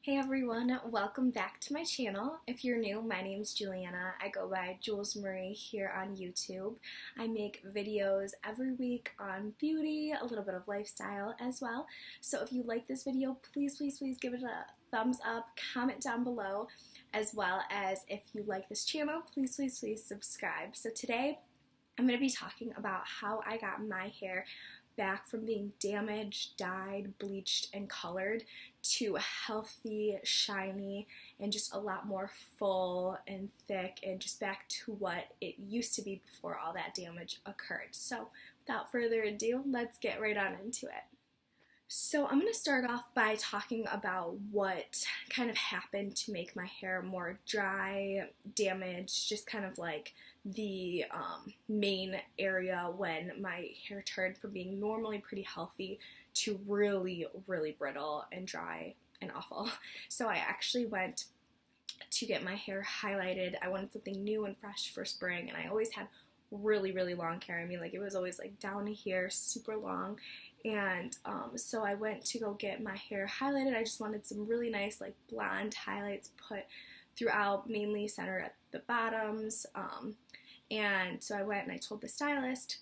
Hey everyone, welcome back to my channel. If you're new, my name's Juliana. I go by Jules Marrie here on YouTube. I make videos every week on beauty, a little bit of lifestyle as well. So if you like this video, please give it a thumbs up, comment down below, as well as if you like this channel, please subscribe. So today I'm going to be talking about how I got my hair back from being damaged, dyed, bleached, and colored to healthy, shiny, and just a lot more full and thick and just back to what it used to be before all that damage occurred. So without further ado, let's get right on into it. So I'm going to start off by talking about what kind of happened to make my hair more dry, damaged, just kind of like the main area when my hair turned from being normally pretty healthy to really brittle and dry and awful. So I actually went to get my hair highlighted. I wanted something new and fresh for spring, and I always had really long hair. I mean, like, it was always like down to here, super long. And so I went to go get my hair highlighted. I just wanted some really nice like blonde highlights put throughout, mainly centered at the bottoms. And so I went and I told the stylist,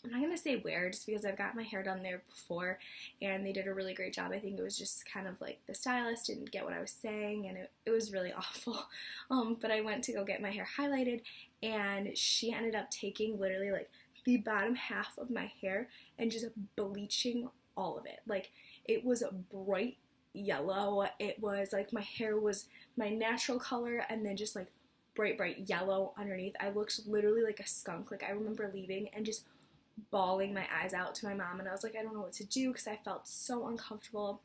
I'm not going to say where, just because I've got my hair done there before, and they did a really great job. I think it was just kind of like the stylist didn't get what I was saying, and it was really awful. But I went to go get my hair highlighted, and she ended up taking literally like the bottom half of my hair and just bleaching all of it. Like, it was bright yellow. It was like my hair was my natural color and then just like bright yellow underneath. I looked literally like a skunk. Like, I remember leaving and just bawling my eyes out to my mom, and I was like, I don't know what to do, because I felt so uncomfortable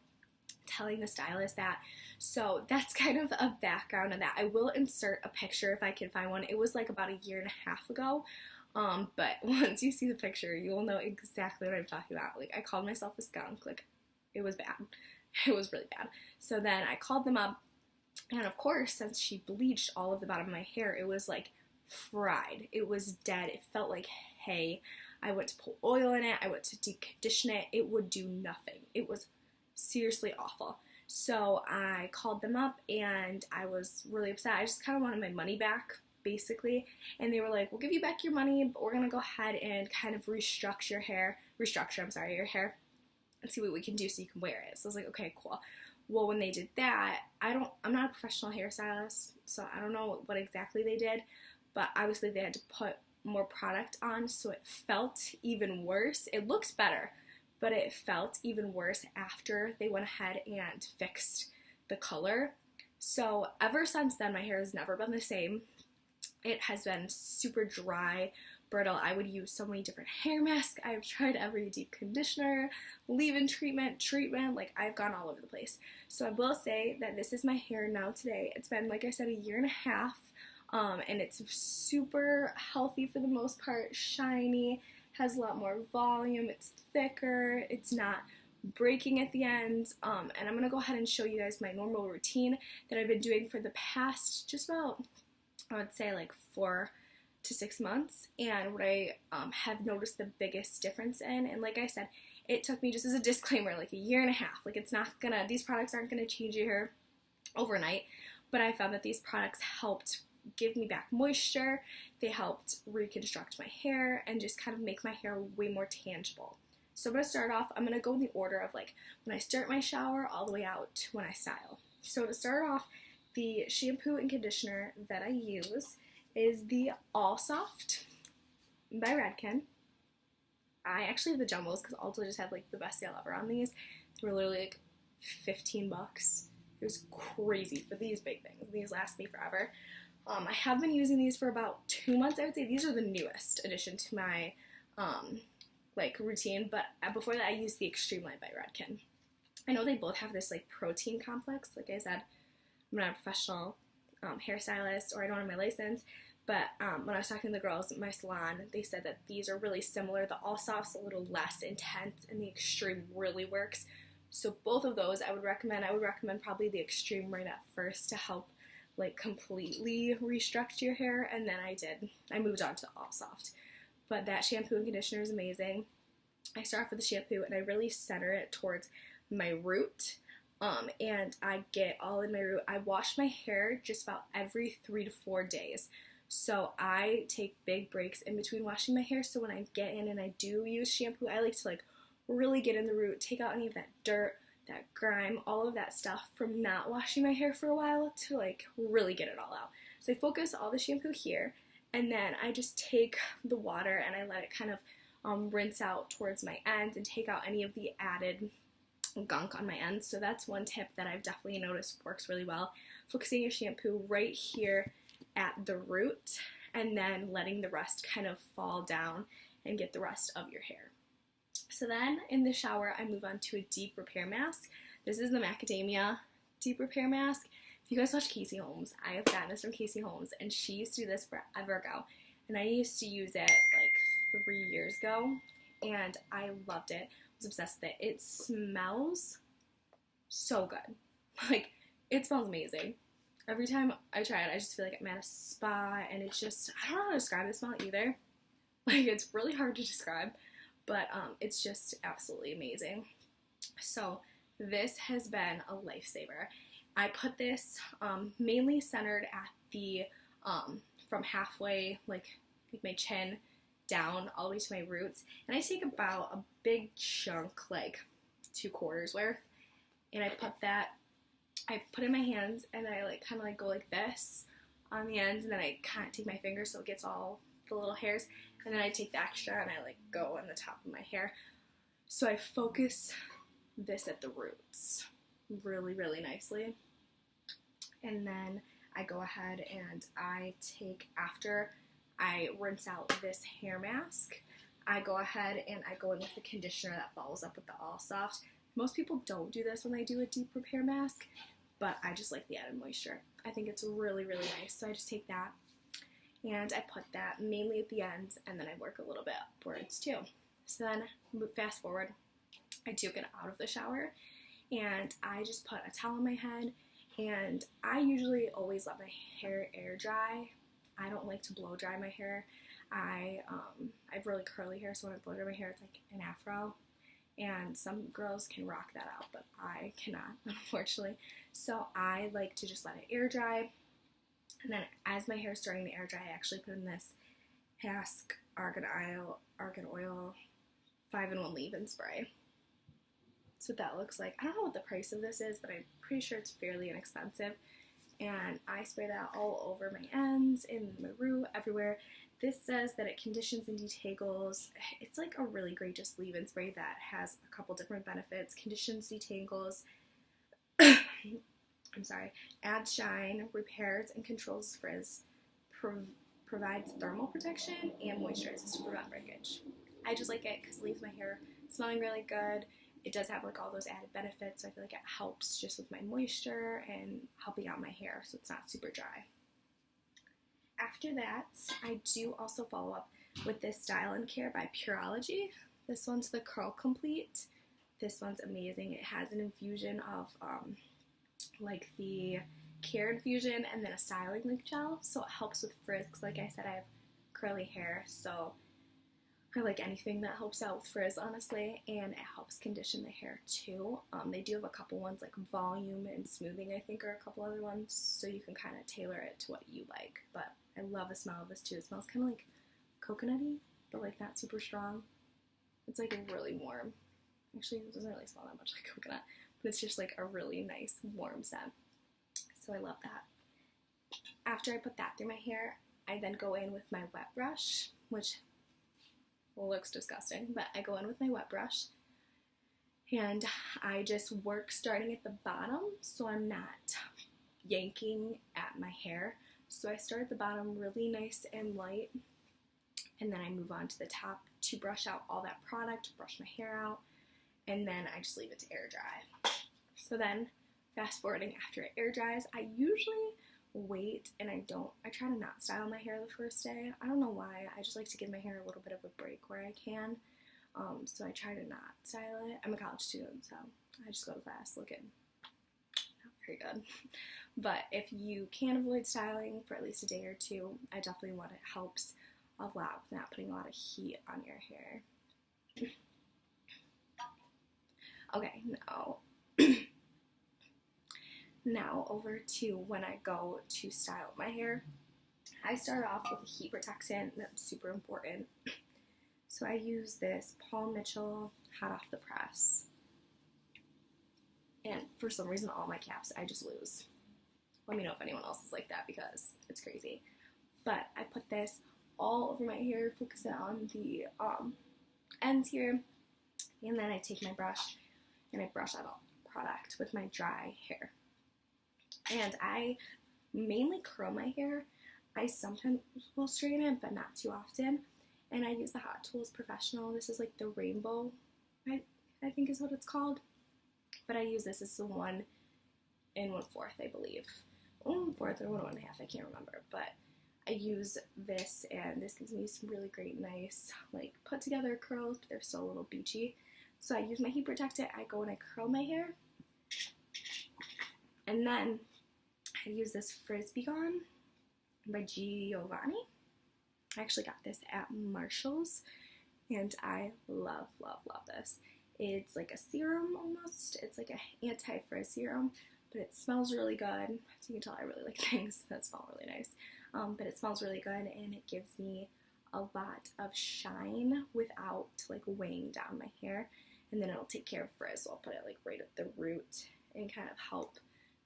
telling the stylist that. So that's kind of a background on that. I will insert a picture if I can find one. It was like about a year and a half ago, but once you see the picture, you'll know exactly what I'm talking about. Like, I called myself a skunk. Like, it was bad. It was really bad. So then I called them up, and of course, since she bleached all of the bottom of my hair, it was like fried. It was dead. It felt like hay. I went to put oil in it. I went to decondition it. It would do nothing. It was seriously awful. So I called them up, and I was really upset. I just kind of wanted my money back, basically. And they were like, we'll give you back your money, but we're going to go ahead and kind of restructure your hair, and see what we can do so you can wear it. So I was like, okay, cool. Well, when they did that, I'm not a professional hairstylist, so I don't know what exactly they did, but obviously they had to put more product on, so it felt even worse. It looks better, but it felt even worse after they went ahead and fixed the color. So ever since then, my hair has never been the same. It has been super dry, brittle. I would use so many different hair masks. I've tried every deep conditioner, leave-in treatment, like, I've gone all over the place. So I will say that this is my hair now today. It's been, like I said, a year and a half. And it's super healthy for the most part, shiny, has a lot more volume, it's thicker, it's not breaking at the ends, and I'm going to go ahead and show you guys my normal routine that I've been doing for the past just about, I would say, like 4 to 6 months, and what I have noticed the biggest difference in. And like I said, it took me, just as a disclaimer, like a year and a half. Like, these products aren't gonna change your hair overnight, but I found that these products helped give me back moisture. They helped reconstruct my hair and just kind of make my hair way more tangible. So I'm going to start off, I'm going to go in the order of like when I start my shower all the way out to when I style. So to start off, the shampoo and conditioner that I use is the All Soft by Redken. I actually have the jumbos because Ulta just had like the best sale ever on these. They were literally like 15 bucks. It was crazy for these big things. These last me forever. I have been using these for about 2 months, I would say. These are the newest addition to my like routine, but before that I used the Extreme Light by Redken. I know they both have this like protein complex. Like I said, I'm not a professional hairstylist, or I don't have my license, but when I was talking to the girls at my salon, they said that these are really similar. The All Soft's a little less intense, and the Extreme really works. So both of those I would recommend. I would recommend probably the Extreme right at first to help like completely restructure your hair, and then I moved on to All Soft. But that shampoo and conditioner is amazing. I start off with the shampoo, and I really center it towards my root. and I get all in my root. I wash my hair just about every 3 to 4 days. So I take big breaks in between washing my hair. So when I get in and I do use shampoo, I like to like really get in the root, take out any of that dirt, that grime, all of that stuff from not washing my hair for a while to like really get it all out. So I focus all the shampoo here, and then I just take the water and I let it kind of rinse out towards my ends and take out any of the added gunk on my ends. So that's one tip that I've definitely noticed works really well. Focusing your shampoo right here at the root and then letting the rest kind of fall down and get the rest of your hair. So then in the shower, I move on to a deep repair mask. This is the Macadamia deep repair mask. If you guys watch Casey Holmes, I have gotten this from Casey Holmes, and she used to do this forever ago. And I used to use it like 3 years ago, and I loved it. I was obsessed with it. It smells so good. Like, it smells amazing. Every time I try it, I just feel like I'm at a spa, and it's just, I don't know how to describe the smell either. Like, it's really hard to describe, but it's just absolutely amazing. So this has been a lifesaver. I put this mainly centered at the, from halfway, like my chin down all the way to my roots, and I take about a big chunk, like 2/4 worth, and I put it in my hands, and I like kind of like go like this on the ends, and then I kind of take my fingers so it gets all the little hairs, and then I take the extra and I like go on the top of my hair. So I focus this at the roots really, really nicely. And then I go ahead and I take, after I rinse out this hair mask, I go ahead and I go in with the conditioner that follows up with the All Soft. Most people don't do this when they do a deep repair mask, but I just like the added moisture. I think it's really, really nice. So I just take that and I put that mainly at the ends, and then I work a little bit upwards too. So then, fast forward, I do get out of the shower, and I just put a towel on my head, and I usually always let my hair air dry. I don't like to blow dry my hair. I have really curly hair, so when I blow dry my hair, it's like an afro, and some girls can rock that out, but I cannot, unfortunately. So I like to just let it air dry. And then as my hair is starting to air dry, I actually put in this Hask Argan Oil 5-in-1 leave-in spray. That's what that looks like. I don't know what the price of this is, but I'm pretty sure it's fairly inexpensive. And I spray that all over my ends, in my root, everywhere. This says that it conditions and detangles. It's like a really great just leave-in spray that has a couple different benefits. Conditions, detangles, adds shine, repairs and controls frizz, provides thermal protection, and moisturizes to prevent breakage. I just like it because it leaves my hair smelling really good. It does have like all those added benefits, so I feel like it helps just with my moisture and helping out my hair so it's not super dry. After that, I do also follow up with this Style and Care by Pureology. This one's the Curl Complete. This one's amazing. It has an infusion of like the care infusion and then a styling link gel, so it helps with frizz, because like I said, I have curly hair, so I like anything that helps out with frizz, honestly, and it helps condition the hair too. They do have a couple ones like volume and smoothing, I think, or a couple other ones, so you can kind of tailor it to what you like. But I love the smell of this too. It smells kind of like coconutty, but like not super strong. It's like really warm. Actually, it doesn't really smell that much like coconut, but it's just like a really nice warm scent. So I love that. After I put that through my hair, I then go in with my wet brush, which looks disgusting, but I go in with my wet brush and I just work starting at the bottom so I'm not yanking at my hair. So I start at the bottom really nice and light, and then I move on to the top to brush out all that product, brush my hair out, and then I just leave it to air dry. So then, fast forwarding after it air dries, I usually wait and I try to not style my hair the first day. I don't know why. I just like to give my hair a little bit of a break where I can. So I try to not style it. I'm a college student, so I just go to class looking not very good. But if you can avoid styling for at least a day or two, I definitely want it. Helps a lot with not putting a lot of heat on your hair. Okay, now Now over to when I go to style my hair. I start off with a heat protectant. That's super important. So I use this Paul Mitchell hot off the press. And for some reason, all my caps I just lose. Let me know if anyone else is like that because it's crazy. But I put this all over my hair, focus it on the ends here, and then I take my brush and I brush out all the product with my dry hair. And I mainly curl my hair. I sometimes will straighten it, but not too often. And I use the Hot Tools Professional. This is like the rainbow, I think is what it's called. But I use this as the 1 1/4, I believe. 1 1/4 or 1 1/2, I can't remember. But I use this, and this gives me some really great, nice, like, put together curls, but they're still a little beachy. So I use my heat protectant, I go and I curl my hair. And then I use this Frizz Gone by Giovanni. I actually got this at Marshall's, and I love, love, love this. It's like a serum almost. It's like an anti-frizz serum, but it smells really good. So you can tell I really like things that smell really nice. But it smells really good, and it gives me a lot of shine without like weighing down my hair. And then it'll take care of frizz. So I'll put it like right at the root and kind of help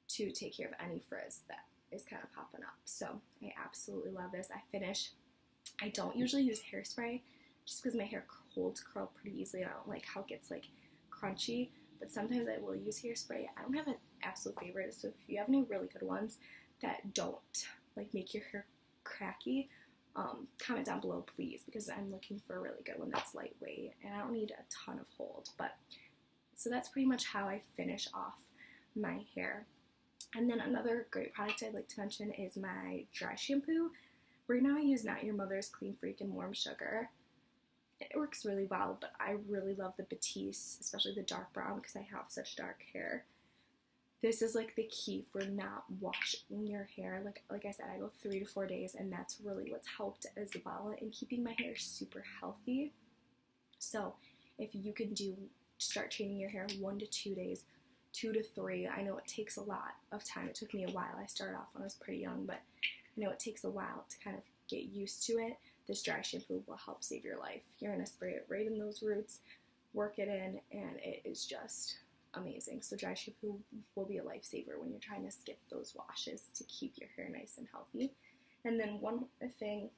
to take care of any frizz that is kind of popping up. So I absolutely love this. I don't usually use hairspray just because my hair holds curl pretty easily. I don't like how it gets like crunchy, but sometimes I will use hairspray. I don't have an absolute favorite, so if you have any really good ones that don't like make your hair cracky, comment down below please, because I'm looking for a really good one that's lightweight and I don't need a ton of hold. But so that's pretty much how I finish off my hair. And then another great product I'd like to mention is my dry shampoo. Right now I use Not Your Mother's Clean Freak and Warm Sugar. It works really well, but I really love the Batiste, especially the dark brown, because I have such dark hair. This is like the key for not washing your hair. Like I said, I go 3 to 4 days, and that's really what's helped as well in keeping my hair super healthy. So if you can start changing your hair 1 to 2 days, 2 to 3. I know it takes a lot of time. It took me a while. I started off when I was pretty young, but I know it takes a while to kind of get used to it. This dry shampoo will help save your life. You're going to spray it right in those roots, work it in, and it is just amazing. So dry shampoo will be a lifesaver when you're trying to skip those washes to keep your hair nice and healthy. And then one thing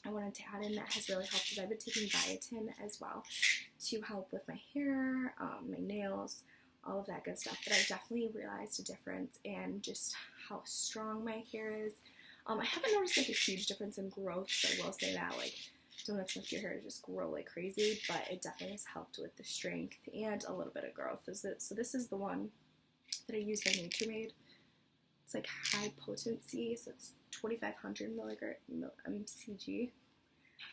I wanted to add in that has really helped is I've been taking biotin as well to help with my hair, my nails, all of that good stuff. But I definitely realized a difference in just how strong my hair is. I haven't noticed like a huge difference in growth, so I will say that. Like, don't expect your hair to just grow like crazy, but it definitely has helped with the strength and a little bit of growth. So this is the one that I use by Nature. It's like high potency, so it's 2,500 mcg.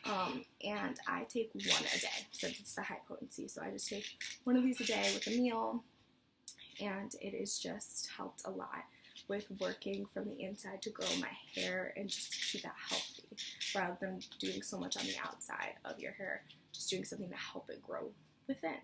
And I take 1 a day since it's the high potency. So I just take 1 of these a day with a meal, and it has just helped a lot with working from the inside to grow my hair and just to keep it healthy rather than doing so much on the outside of your hair, just doing something to help it grow within.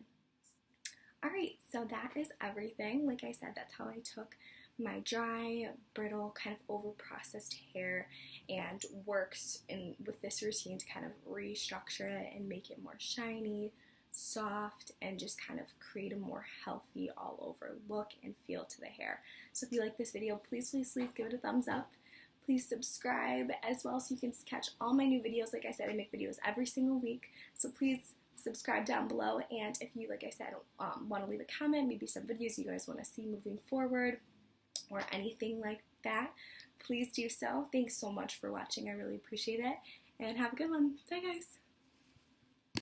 Alright, so that is everything. Like I said, that's how I took my dry, brittle, kind of over-processed hair and worked with this routine to kind of restructure it and make it more shiny, soft, and just kind of create a more healthy all over look and feel to the hair. So if you like this video, please, please, please give it a thumbs up. Please subscribe as well so you can catch all my new videos. Like I said, I make videos every single week, so please subscribe down below. And if you, like I said, want to leave a comment, maybe some videos you guys want to see moving forward or anything like that, please do so. Thanks so much for watching. I really appreciate it, and have a good one. Bye guys.